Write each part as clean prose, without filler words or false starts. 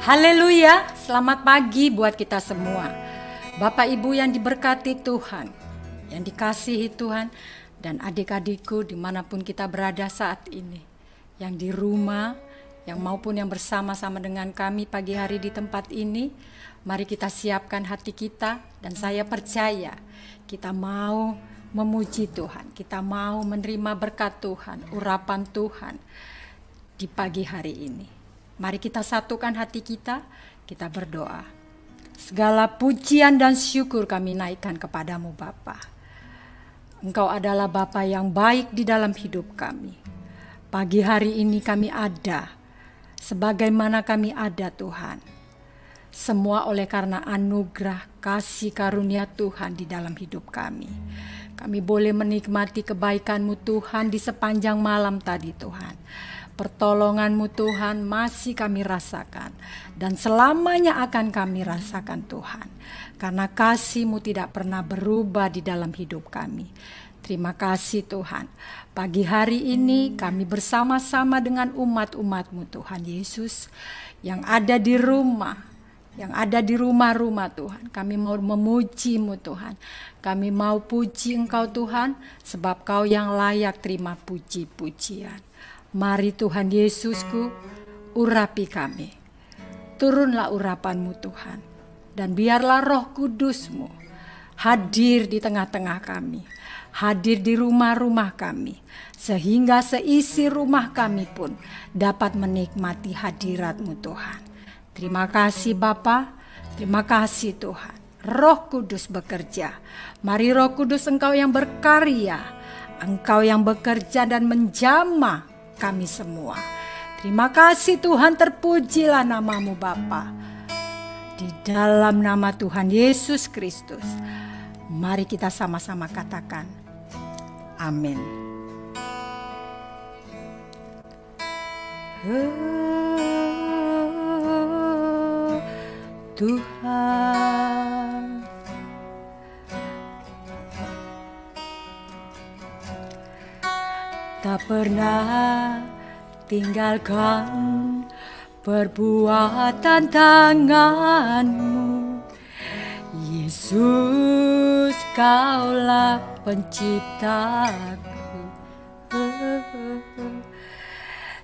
Haleluya, selamat pagi buat kita semua. Bapak Ibu yang diberkati Tuhan, yang dikasihi Tuhan, dan adik-adikku dimanapun kita berada saat ini. Yang di rumah, yang maupun yang bersama-sama dengan kami pagi hari di tempat ini. Mari kita siapkan hati kita, dan saya percaya kita mau memuji Tuhan. Kita mau menerima berkat Tuhan, urapan Tuhan di pagi hari ini. Mari kita satukan hati kita berdoa. Segala pujian dan syukur kami naikkan kepadamu Bapa. Engkau adalah Bapa yang baik di dalam hidup kami. Pagi hari ini kami ada, sebagaimana kami ada Tuhan. Semua oleh karena anugerah kasih karunia Tuhan di dalam hidup kami. Kami boleh menikmati kebaikan-Mu Tuhan di sepanjang malam tadi Tuhan. Pertolongan-Mu Tuhan masih kami rasakan dan selamanya akan kami rasakan Tuhan. Karena kasih-Mu tidak pernah berubah di dalam hidup kami. Terima kasih Tuhan. Pagi hari ini kami bersama-sama dengan umat-umat-Mu Tuhan Yesus yang ada di rumah, yang ada di rumah-rumah Tuhan. Kami mau memuji-Mu Tuhan. Kami mau puji Engkau Tuhan sebab Kau yang layak terima puji-pujian. Mari Tuhan Yesusku, urapi kami. Turunlah urapan-Mu Tuhan. Dan biarlah Roh Kudus-Mu hadir di tengah-tengah kami. Hadir di rumah-rumah kami. Sehingga seisi rumah kami pun dapat menikmati hadirat-Mu Tuhan. Terima kasih Bapa, terima kasih Tuhan. Roh Kudus bekerja. Mari Roh Kudus Engkau yang berkarya. Engkau yang bekerja dan menjamah kami semua. Terima kasih Tuhan, terpujilah nama-Mu Bapa. Di dalam nama Tuhan Yesus Kristus, mari kita sama-sama katakan amin. Tuhan, tak pernah tinggalkan perbuatan tangan-Mu. Yesus, Kaulah penciptaku.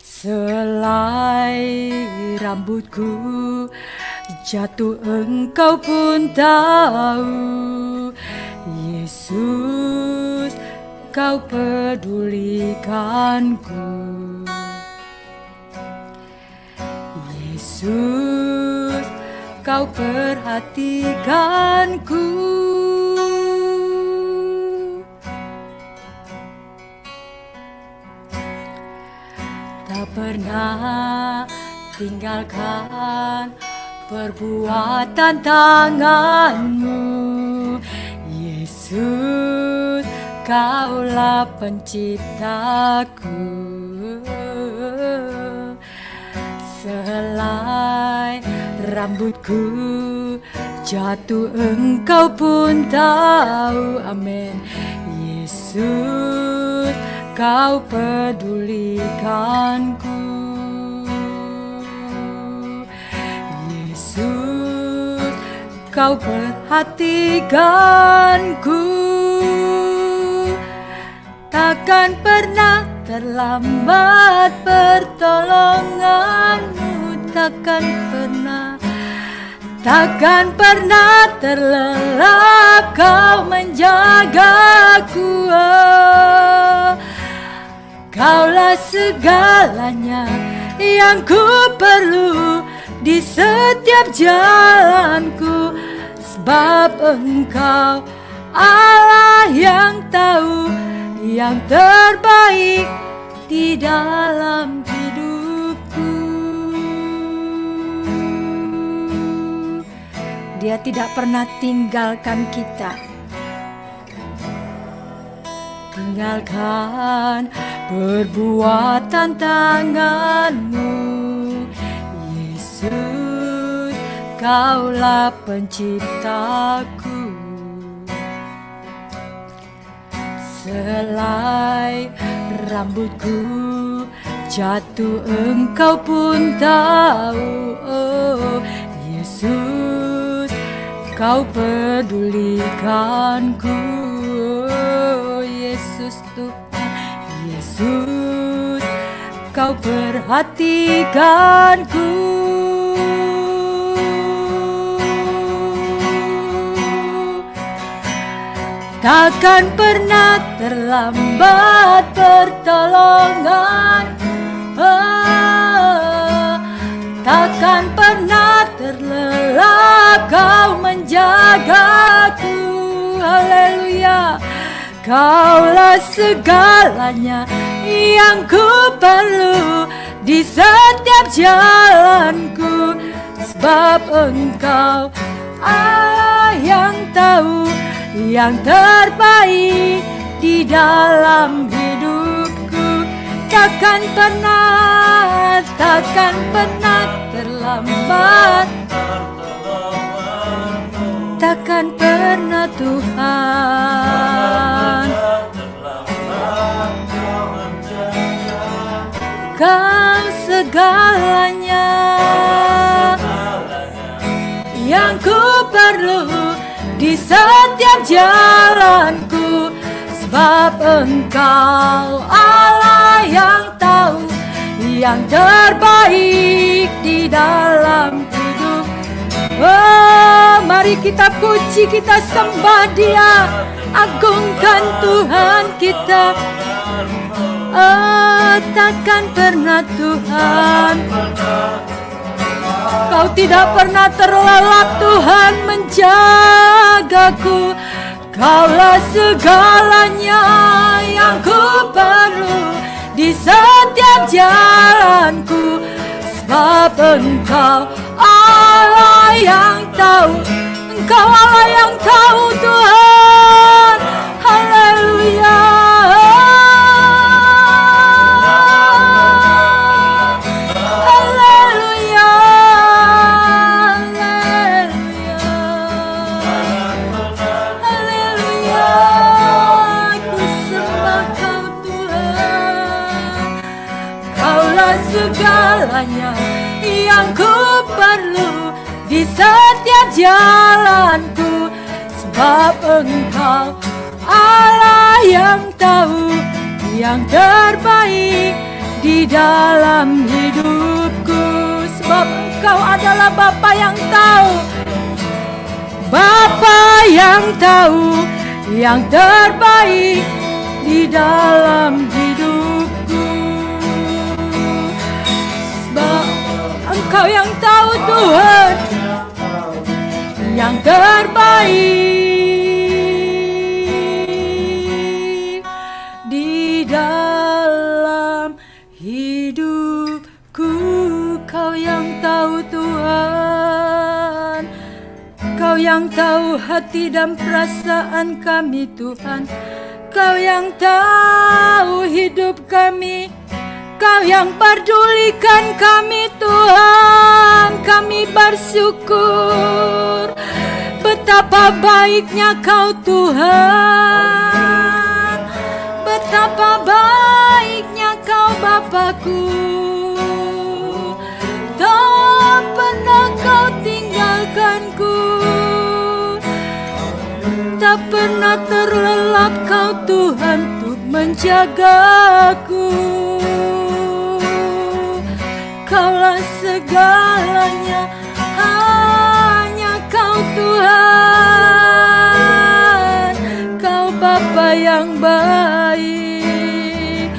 Selai rambutku jatuh, Engkau pun tahu. Yesus, Kau pedulikanku. Yesus, Kau perhatikanku. Tak pernah tinggalkan perbuatan tangan-Mu. Yesus, Kaulah penciptaku. Selai rambutku jatuh, Engkau pun tahu. Amin. Yesus, Kau pedulikanku. Yesus, Kau perhatikanku. Takkan pernah terlambat pertolongan-Mu. Takkan pernah terlelap Kau menjagaku. Kaulah segalanya yang ku perlu di setiap jalanku. Sebab Engkau Allah yang tahu yang terbaik di dalam hidupku. Dia tidak pernah tinggalkan kita. Tinggalkan perbuatan tangan-Mu. Yesus, Kaulah penciptaku. Selai rambutku jatuh Engkau pun tahu. Oh Yesus, Kau pedulikanku. Oh Yesus Tuhan, Yesus, Kau perhatikanku. Takkan pernah terlambat pertolongan, takkan pernah terlelap Kau menjagaku. Haleluya, Kaulah segalanya yang ku perlu di setiap jalanku, sebab Engkau Allah yang tahu yang terbaik di dalam hidupku. Takkan pernah terlambat, takkan pernah Tuhan. Kau segalanya yang ku perlu di setiap jalanku, sebab Engkau Allah yang tahu yang terbaik di dalam hidup. Oh, mari kita puji, kita sembah Dia, agungkan Tuhan kita. Oh, takkan pernah Tuhan, Kau tidak pernah terlelap Tuhan menjagaku. Kaulah segalanya yang ku perlu di setiap jalanku, sebab Engkau Allah yang tahu, Engkau Allah yang tahu Tuhan. Haleluya, segalanya yang ku perlu di setiap jalanku, sebab Engkau Allah yang tahu yang terbaik di dalam hidupku. Sebab Engkau adalah Bapa yang tahu, Bapa yang tahu yang terbaik di dalam hidupku. Engkau yang tahu Tuhan yang terbaik di dalam hidupku. Kau yang tahu Tuhan, Kau yang tahu hati dan perasaan kami Tuhan. Kau yang tahu hidup kami, Kau yang pedulikan kami Tuhan. Kami bersyukur betapa baiknya Kau Tuhan, betapa baiknya Kau Bapakku. Tak pernah Kau tinggalkanku, tak pernah terlelap Kau Tuhan untuk menjagaku. Kaulah segalanya, hanya Kau Tuhan. Kau Bapa yang baik,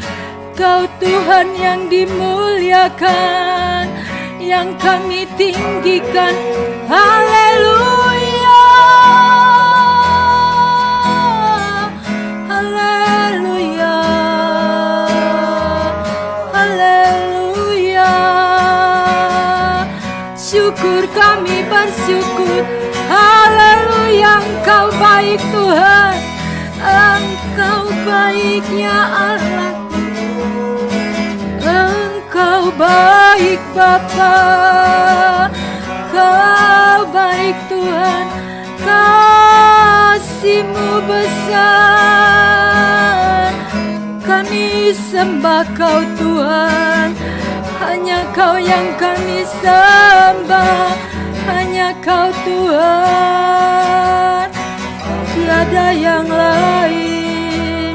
Kau Tuhan yang dimuliakan, yang kami tinggikan. Haleluya, haleluya, haleluya. Syukur, kami bersyukur. Haleluya, Engkau baik Tuhan, Engkau baiknya Allahku, Engkau baik Bapa, Kau baik Tuhan, kasih-Mu besar. Kami kami sembah Kau Tuhan, hanya Kau yang kami sembah, hanya Kau Tuhan, tiada yang lain.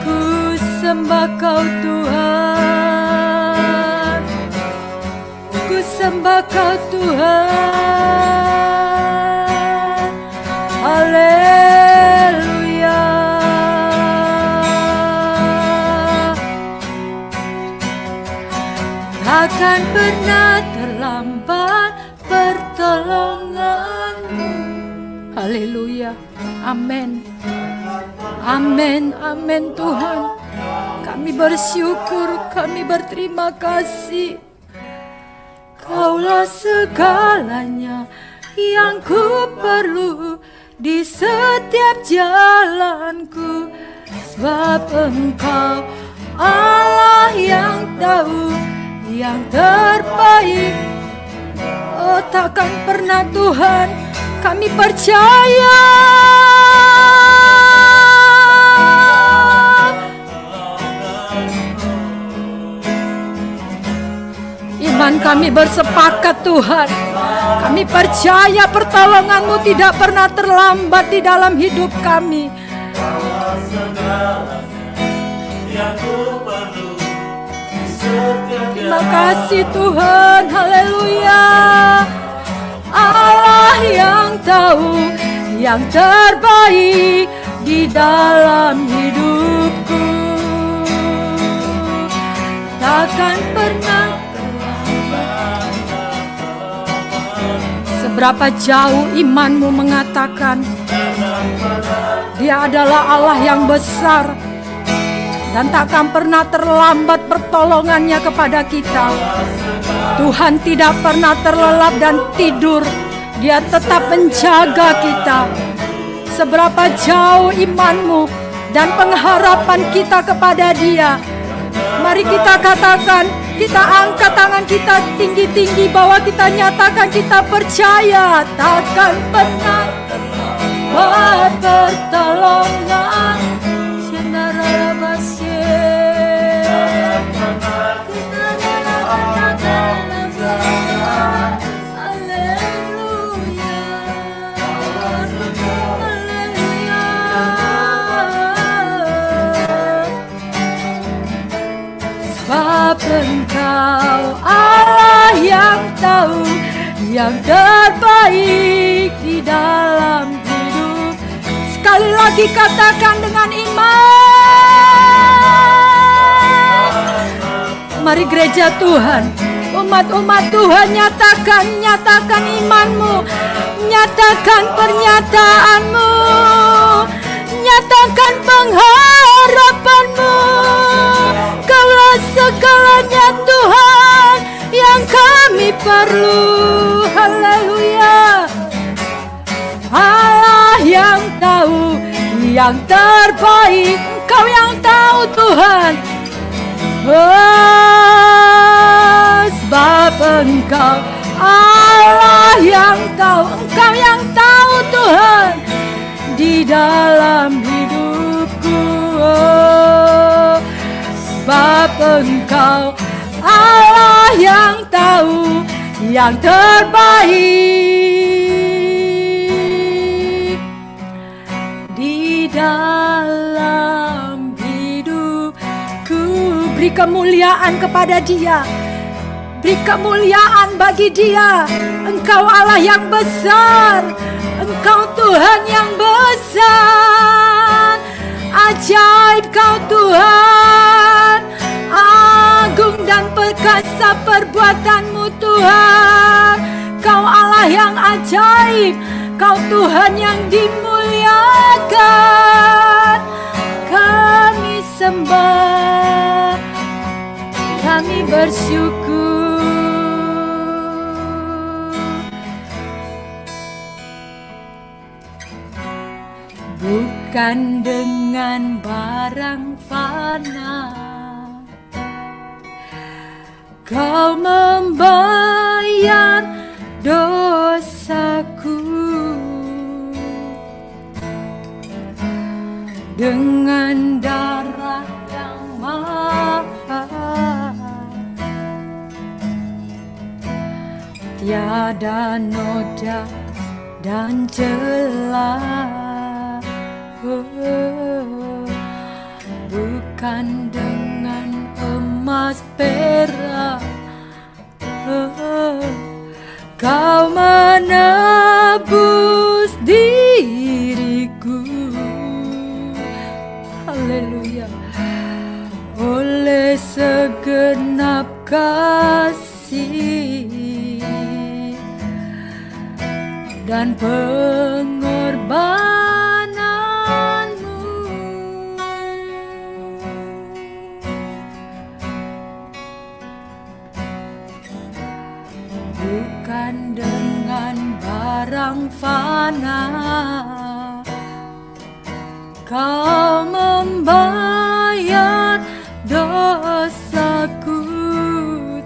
Ku sembah Kau Tuhan, ku sembah Kau Tuhan. Haleluya. Takkan pernah terlambat pertolongan-Mu. Haleluya. Amin. Amin. Amin Tuhan. Kami bersyukur, kami berterima kasih. Kaulah segalanya yang ku perlu di setiap jalanku, sebab Engkau Allah yang tahu yang terbaik. Oh, takkan pernah Tuhan, kami percaya. Iman kami bersepakat Tuhan, kami percaya pertolongan-Mu tidak pernah terlambat di dalam hidup kami. Terima kasih Tuhan, haleluya. Allah yang tahu yang terbaik di dalam hidupku, takkan pernah. Seberapa jauh imanmu mengatakan Dia adalah Allah yang besar dan takkan pernah terlambat pertolongannya kepada kita. Tuhan tidak pernah terlelap dan tidur, Dia tetap menjaga kita. Seberapa jauh imanmu dan pengharapan kita kepada Dia. Mari kita katakan, kita angkat tangan kita tinggi-tinggi bahwa kita nyatakan kita percaya takkan pernah pertolongan. Engkau Allah yang tahu yang terbaik di dalam hidup. Sekali lagi katakan dengan iman. Mari gereja Tuhan, umat-umat Tuhan, nyatakan imanmu, nyatakan pernyataanmu, nyatakan pengharapanmu. Kaulah segalanya Tuhan yang kami perlu. Haleluya. Allah yang tahu yang terbaik, Engkau yang tahu Tuhan. Oh, sebab Engkau Allah yang tahu, Engkau yang tahu Tuhan di dalam hidupku. Oh, sebab Engkau Allah yang tahu yang terbaik di dalam hidupku. Beri kemuliaan kepada Dia, beri kemuliaan bagi Dia. Engkau Allah yang besar, Engkau Tuhan yang besar. Ajaib Kau Tuhan, agung dan perkasa perbuatan-Mu Tuhan. Kau Allah yang ajaib, Kau Tuhan yang dimuliakan. Kami sembah, kami bersyukur. Bukan dengan barang fana Kau membayar dosaku, dengan darah yang tiada noda dan celah. Bukan dengan emas perak Kau menebus diriku. Haleluya. Oleh segenap kasih dan pengorbananmu, bukan dengan barang fana Kau membayar dosaku.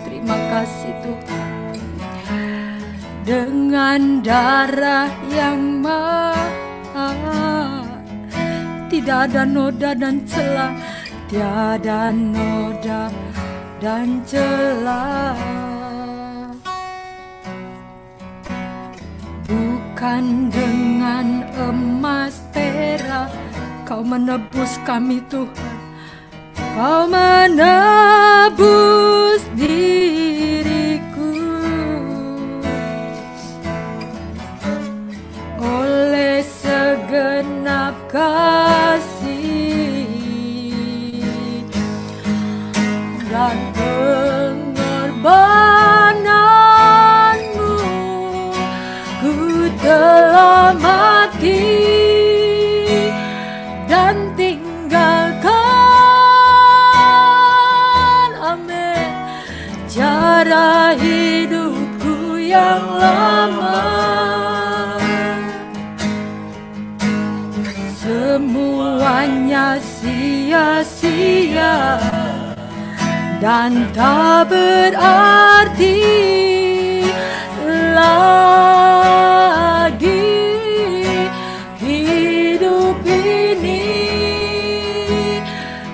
Terima kasih Tuhan. Dengan darah yang mahal, tidak ada noda dan celah, tiada noda dan celah. Bukan dengan emas perak Kau menebus kami Tuhan. Kau menebus diriku. Oleh segenap kasih dan pengorbananmu, ku telah mati dan tinggalkan, amin, cara hidupku yang lama. Semuanya sia-sia dan tak berarti lagi. Hidup ini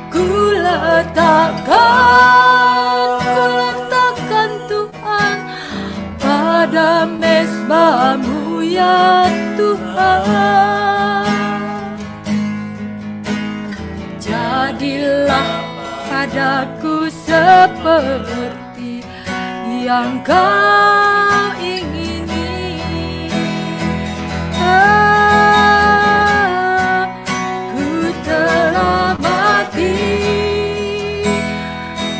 ku letakkan Tuhan pada mezbah-Mu ya Tuhan. Jadilah padaku seperti yang Kau ingini. Ku telah mati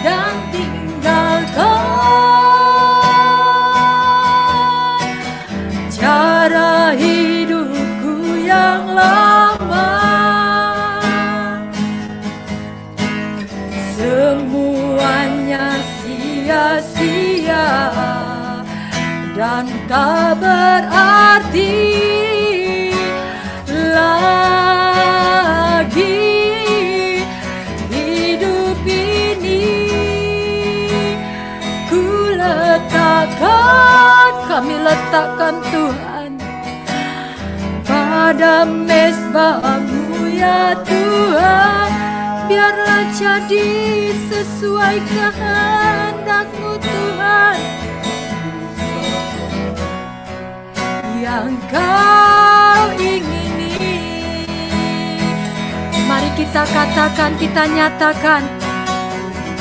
dan tinggalkan cara hidupku yang lama. Semuanya sia-sia dan tak berarti lagi. Hidup ini ku letakkan, kami letakkan Tuhan pada mezbah-Mu ya Tuhan. Biarlah jadi sesuai kehendak-Mu Tuhan, yang Kau ingini. Mari kita katakan, kita nyatakan,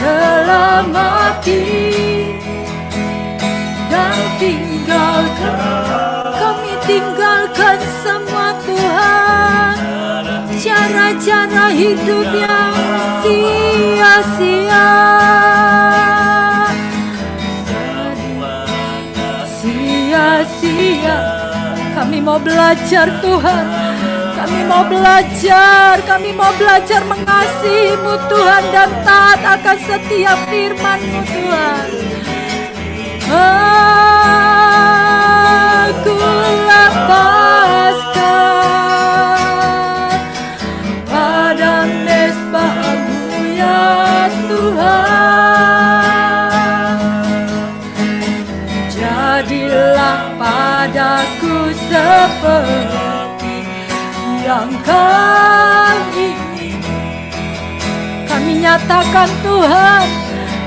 telah mati dan tinggalkan, kami tinggalkan semua Tuhan, cara-cara hidup yang sia-sia. Sia-sia. Kami mau belajar Tuhan. Kami mau belajar mengasihi-Mu Tuhan dan taat akan setiap firman-Mu Tuhan. Aku lepaskan pada mezbah-Mu ya Tuhan. Jadilah padaku seperti yang Kau ingini. Kami nyatakan Tuhan,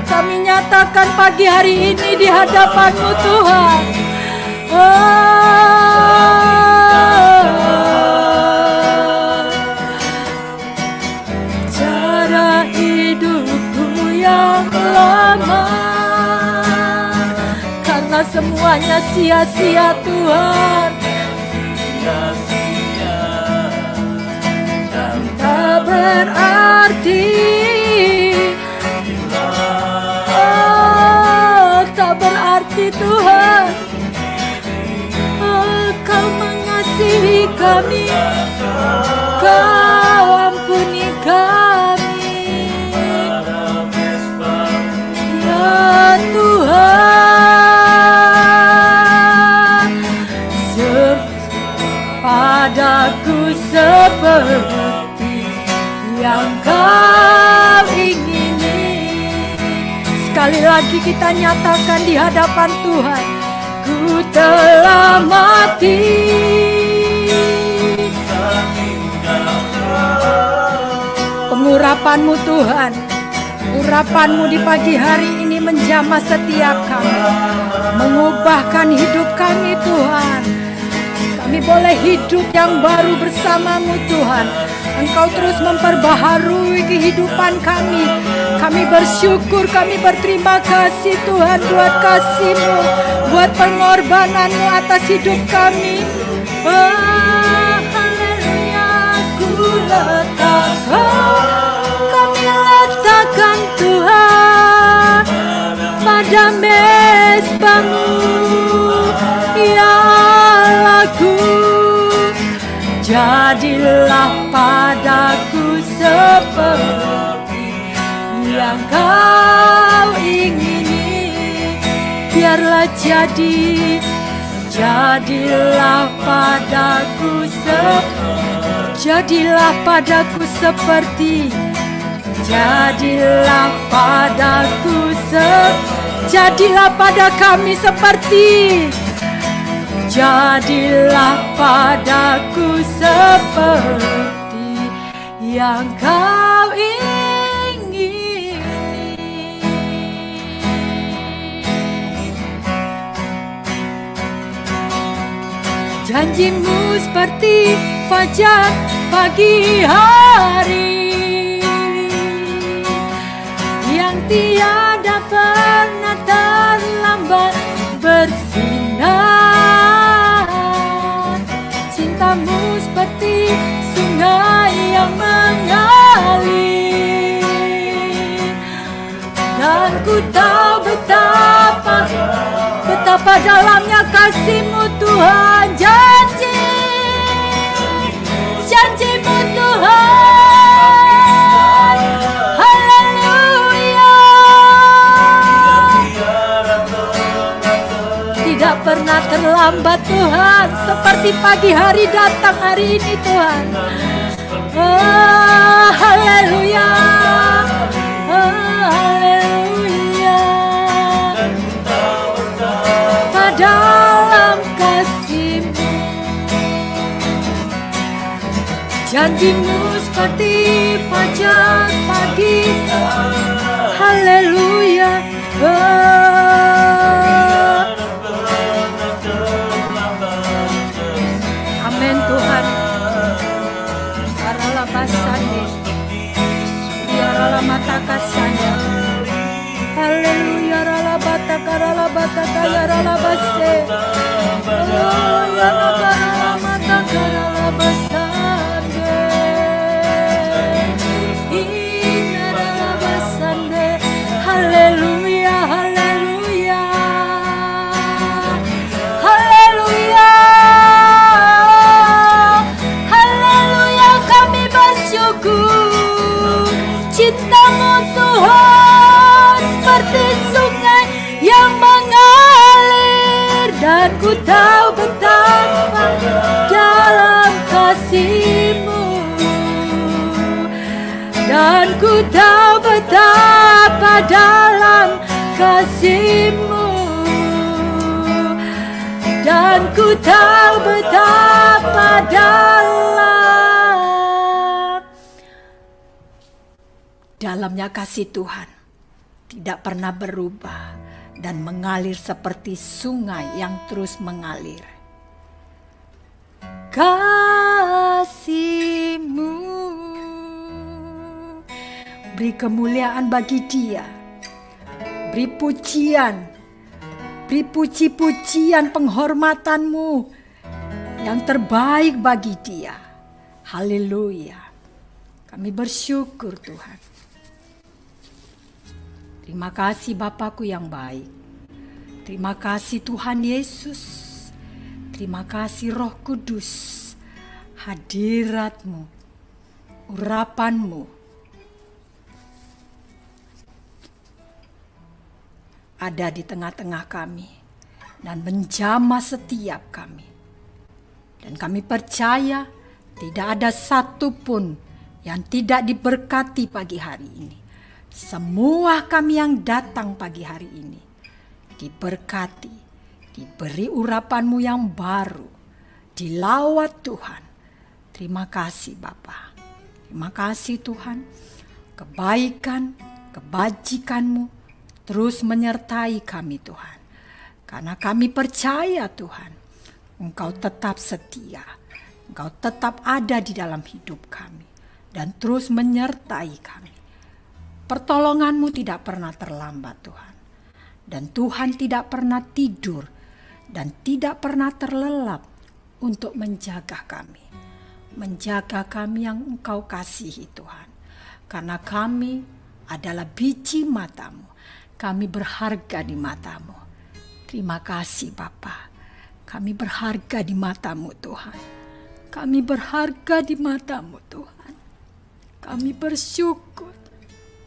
kami nyatakan pagi hari ini di hadapan-Mu Tuhan, Cara hidupku yang lama, karena semuanya sia-sia Tuhan, dan tak berarti, tak berarti Tuhan. Kau mengasihi kami, Kau ampuni kami, ya Tuhan. Padaku seperti yang Kau ingini. Sekali lagi kita nyatakan di hadapan Tuhan, ku telah mati. Pengurapan-Mu Tuhan, urapan-Mu di pagi hari ini menjamah setiap kami, mengubahkan hidup kami Tuhan. Kami boleh hidup yang baru bersama-Mu Tuhan. Engkau terus memperbaharui kehidupan kami. Kami bersyukur, kami berterima kasih Tuhan buat kasih-Mu, buat pengorbanan-Mu atas hidup kami. Haleluya, kami letakkan Tuhan pada mezbah-Mu, ya Allahku. Jadilah padaku seperti yang Kau ingini. Biarlah jadilah padaku jadilah padaku seperti, jadilah pada kami seperti, jadilah padaku seperti yang Kau ingini. Janji-Mu seperti fajar pagi hari, yang tiada pernah terlambat bersinar. Cinta-Mu seperti sungai yang mengalir, dan ku tahu betapa dalamnya kasih-Mu Tuhan. Janji-Mu Tuhan, haleluya, tidak pernah terlambat Tuhan, seperti pagi hari datang hari ini Tuhan. Haleluya, haleluya, dalam kasih-Mu. Janji-Mu seperti fajar pagi, haleluya. Amin Tuhan. Arala basane, biarlah mata kasanya, haleluya. Rala bataka ya rala base, haleluya. Rala mata karala basane, ina rala basane, haleluya, haleluya, haleluya, haleluya. Kami bersyukur, cinta-Mu Tuhan seperti sungai yang mengalir, dan ku tahu betapa dalam kasih-Mu, dan ku tahu betapa dalam kasih-Mu, dan ku tahu betapa dalamnya kasih Tuhan tidak pernah berubah. dan mengalir seperti sungai yang terus mengalir. Kasih-Mu, beri kemuliaan bagi Dia, beri pujian, beri puji-pujian penghormatan-Mu yang terbaik bagi Dia. Haleluya. Kami bersyukur Tuhan. Terima kasih Bapakku yang baik. Terima kasih Tuhan Yesus. Terima kasih Roh Kudus. Hadirat-Mu, urapan-Mu ada di tengah-tengah kami dan menjamah setiap kami. Dan kami percaya tidak ada satupun yang tidak diberkati pagi hari ini. Semua kami yang datang pagi hari ini diberkati, diberi urapan-Mu yang baru, dilawat Tuhan. Terima kasih Bapa. Terima kasih Tuhan. Kebaikan, kebajikan-Mu terus menyertai kami Tuhan. Karena kami percaya Tuhan, Engkau tetap setia. Engkau tetap ada di dalam hidup kami dan terus menyertai kami. Pertolongan-Mu tidak pernah terlambat Tuhan. Dan Tuhan tidak pernah tidur dan tidak pernah terlelap untuk menjaga kami. Menjaga kami yang Engkau kasihi Tuhan. Karena kami adalah biji mata-Mu. Kami berharga di mata-Mu. Terima kasih Bapa. Kami berharga di mata-Mu Tuhan. Kami berharga di mata-Mu Tuhan. Kami bersyukur.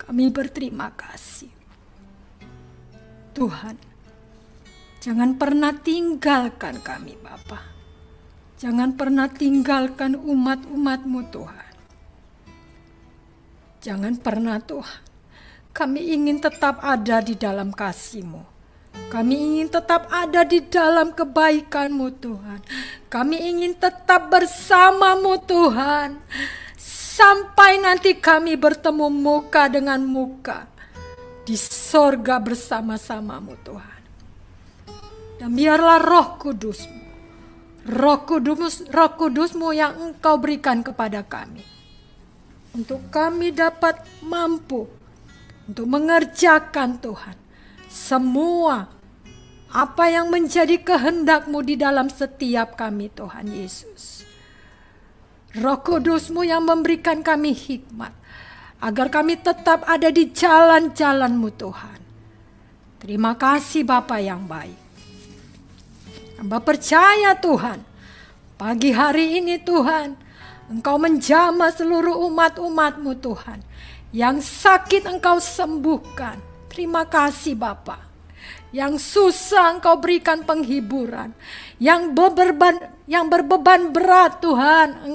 Kami berterima kasih. Tuhan, jangan pernah tinggalkan kami Bapa. Jangan pernah tinggalkan umat-umat-Mu Tuhan. Jangan pernah Tuhan. Kami ingin tetap ada di dalam kasih-Mu. Kami ingin tetap ada di dalam kebaikan-Mu Tuhan. Kami ingin tetap bersama-Mu Tuhan. Sampai nanti kami bertemu muka dengan muka di sorga bersama-sama-Mu Tuhan. Dan biarlah Roh Kudus-Mu, Roh Kudus-Mu yang Engkau berikan kepada kami, untuk kami dapat mampu untuk mengerjakan Tuhan semua apa yang menjadi kehendak-Mu di dalam setiap kami Tuhan Yesus. Roh Kudus-Mu yang memberikan kami hikmat agar kami tetap ada di jalan-jalan-Mu Tuhan. Terima kasih Bapa yang baik. Hamba percaya Tuhan, pagi hari ini Tuhan, Engkau menjamah seluruh umat-umat-Mu Tuhan. Yang sakit Engkau sembuhkan. Terima kasih Bapa. Yang susah Engkau berikan penghiburan. Yang berbeban berat Tuhan,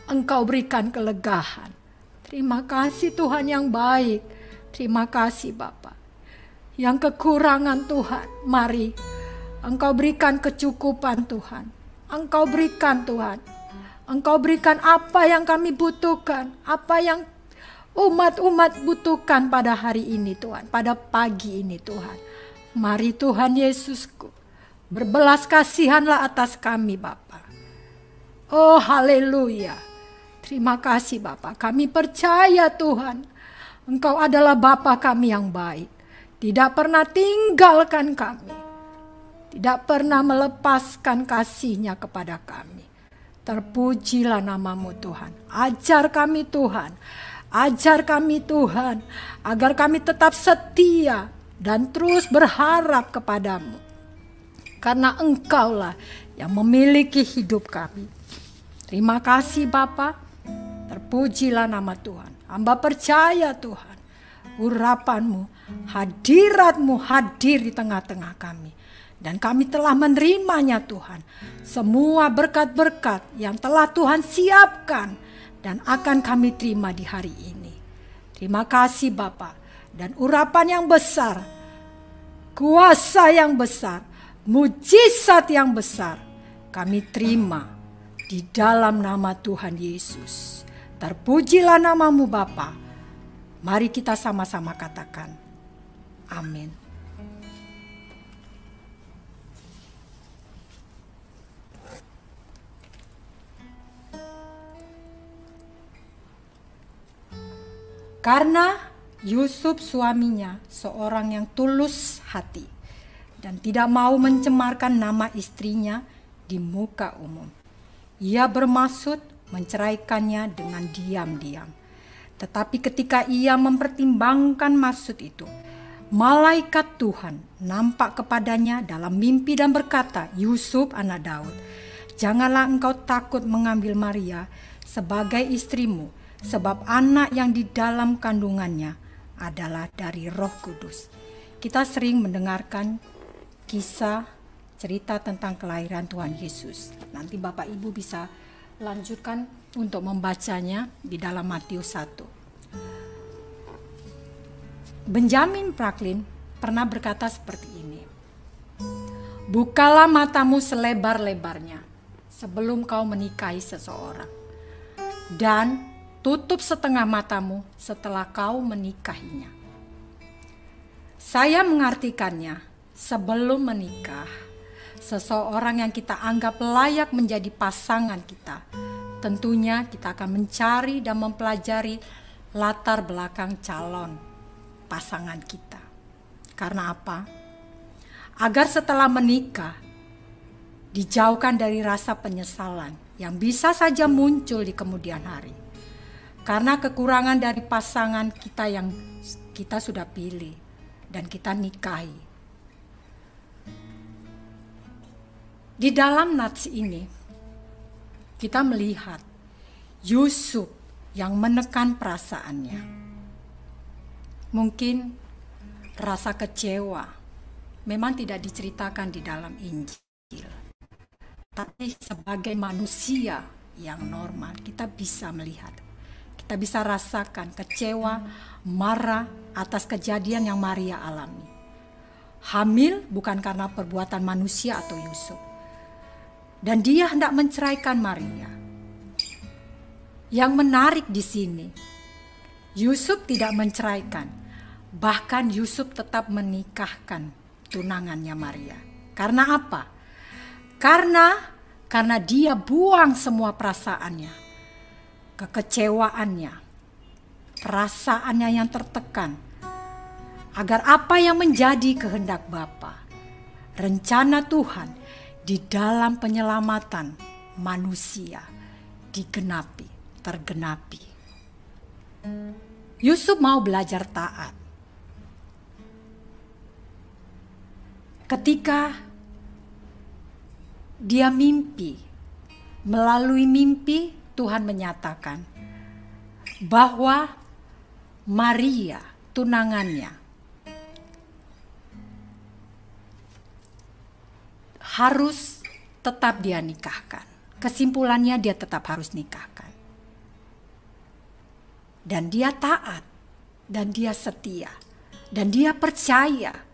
Engkau berikan kelegaan. Terima kasih Tuhan yang baik. Terima kasih Bapa. Yang kekurangan Tuhan, mari Engkau berikan kecukupan Tuhan. Engkau berikan Tuhan. Engkau berikan apa yang kami butuhkan. Apa yang umat-umat butuhkan pada hari ini Tuhan. Pada pagi ini Tuhan. Mari Tuhan Yesusku, berbelas kasihanlah atas kami Bapa. Oh haleluya. Terima kasih Bapa. Kami percaya Tuhan, Engkau adalah Bapa kami yang baik. Tidak pernah tinggalkan kami. Tidak pernah melepaskan kasih-Nya kepada kami. Terpujilah nama-Mu Tuhan. Ajar kami Tuhan. Ajar kami Tuhan. Agar kami tetap setia dan terus berharap kepada-Mu. Karena Engkaulah yang memiliki hidup kami. Terima kasih Bapa. Terpujilah nama Tuhan. Hamba percaya Tuhan. Urapan-Mu, hadirat-Mu hadir di tengah-tengah kami. Dan kami telah menerimanya Tuhan. Semua berkat-berkat yang telah Tuhan siapkan dan akan kami terima di hari ini. Terima kasih Bapa. Dan urapan yang besar, kuasa yang besar, mujizat yang besar kami terima di dalam nama Tuhan Yesus. Terpujilah nama-Mu Bapa. Mari kita sama-sama katakan Amin. Karena Yusuf suaminya seorang yang tulus hati dan tidak mau mencemarkan nama istrinya di muka umum, ia bermaksud menceraikannya dengan diam-diam. Tetapi ketika ia mempertimbangkan maksud itu, malaikat Tuhan nampak kepadanya dalam mimpi dan berkata, "Yusuf anak Daud, janganlah engkau takut mengambil Maria sebagai istrimu, sebab anak yang di dalam kandungannya adalah dari Roh Kudus." Kita sering mendengarkan kisah cerita tentang kelahiran Tuhan Yesus. Nanti Bapak Ibu bisa lanjutkan untuk membacanya di dalam Matius 1. Benjamin Franklin pernah berkata seperti ini, "Bukalah matamu selebar-lebarnya sebelum kau menikahi seseorang, dan tutup setengah matamu setelah kau menikahinya." Saya mengartikannya, sebelum menikah, seseorang yang kita anggap layak menjadi pasangan kita, tentunya kita akan mencari dan mempelajari latar belakang calon pasangan kita. Karena apa? Agar setelah menikah, dijauhkan dari rasa penyesalan yang bisa saja muncul di kemudian hari. Karena kekurangan dari pasangan kita yang kita sudah pilih dan kita nikahi. Di dalam nats ini, kita melihat Yusuf yang menekan perasaannya. Mungkin rasa kecewa memang tidak diceritakan di dalam Injil. Tapi sebagai manusia yang normal, kita bisa melihat. Kita bisa rasakan kecewa, marah atas kejadian yang Maria alami. Hamil bukan karena perbuatan manusia atau Yusuf. Dan dia hendak menceraikan Maria. Yang menarik di sini, Yusuf tidak menceraikan. Bahkan Yusuf tetap menikahkan tunangannya Maria. Karena apa? Karena dia buang semua perasaannya, kekecewaannya, perasaannya yang tertekan, agar apa yang menjadi kehendak Bapa, rencana Tuhan di dalam penyelamatan manusia tergenapi. Yusuf mau belajar taat. Ketika dia mimpi, melalui mimpi Tuhan menyatakan bahwa Maria, tunangannya, harus tetap dia nikahkan. Kesimpulannya dia tetap harus nikahkan. Dan dia taat, dan dia setia, dan dia percaya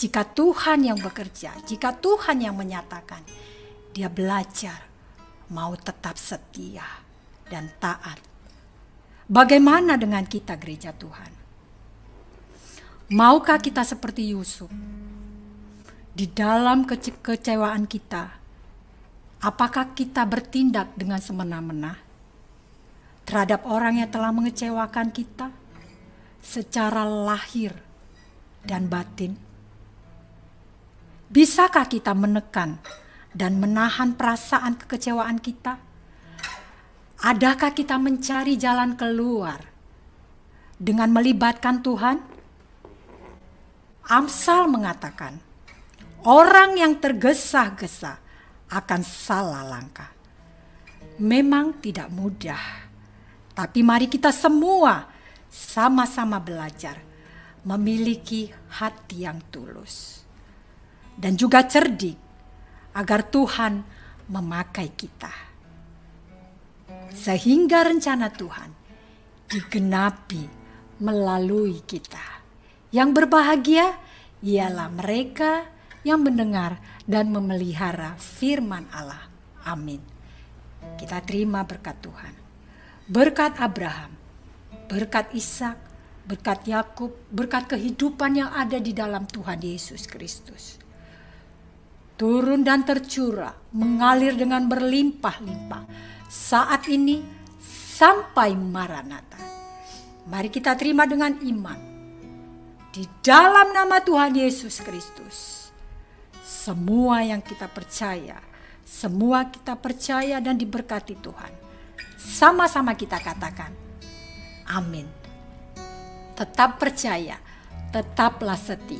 jika Tuhan yang bekerja, jika Tuhan yang menyatakan, dia belajar mau tetap setia dan taat. Bagaimana dengan kita gereja Tuhan? Maukah kita seperti Yusuf? Di dalam kekecewaan kita, apakah kita bertindak dengan semena-mena terhadap orang yang telah mengecewakan kita secara lahir dan batin? Bisakah kita menekan dan menahan perasaan kekecewaan kita? Adakah kita mencari jalan keluar dengan melibatkan Tuhan? Amsal mengatakan, orang yang tergesa-gesa akan salah langkah. Memang tidak mudah, tapi mari kita semua sama-sama belajar memiliki hati yang tulus dan juga cerdik agar Tuhan memakai kita. Sehingga rencana Tuhan digenapi melalui kita. Yang berbahagia ialah mereka yang mendengar dan memelihara firman Allah. Amin. Kita terima berkat Tuhan. Berkat Abraham, berkat Ishak, berkat Yakub, berkat kehidupan yang ada di dalam Tuhan Yesus Kristus. Turun dan tercurah, mengalir dengan berlimpah-limpah saat ini sampai Maranatha. Mari kita terima dengan iman. Di dalam nama Tuhan Yesus Kristus, semua yang kita percaya, semua kita percaya dan diberkati Tuhan. Sama-sama kita katakan, amin. Tetap percaya, tetaplah setia.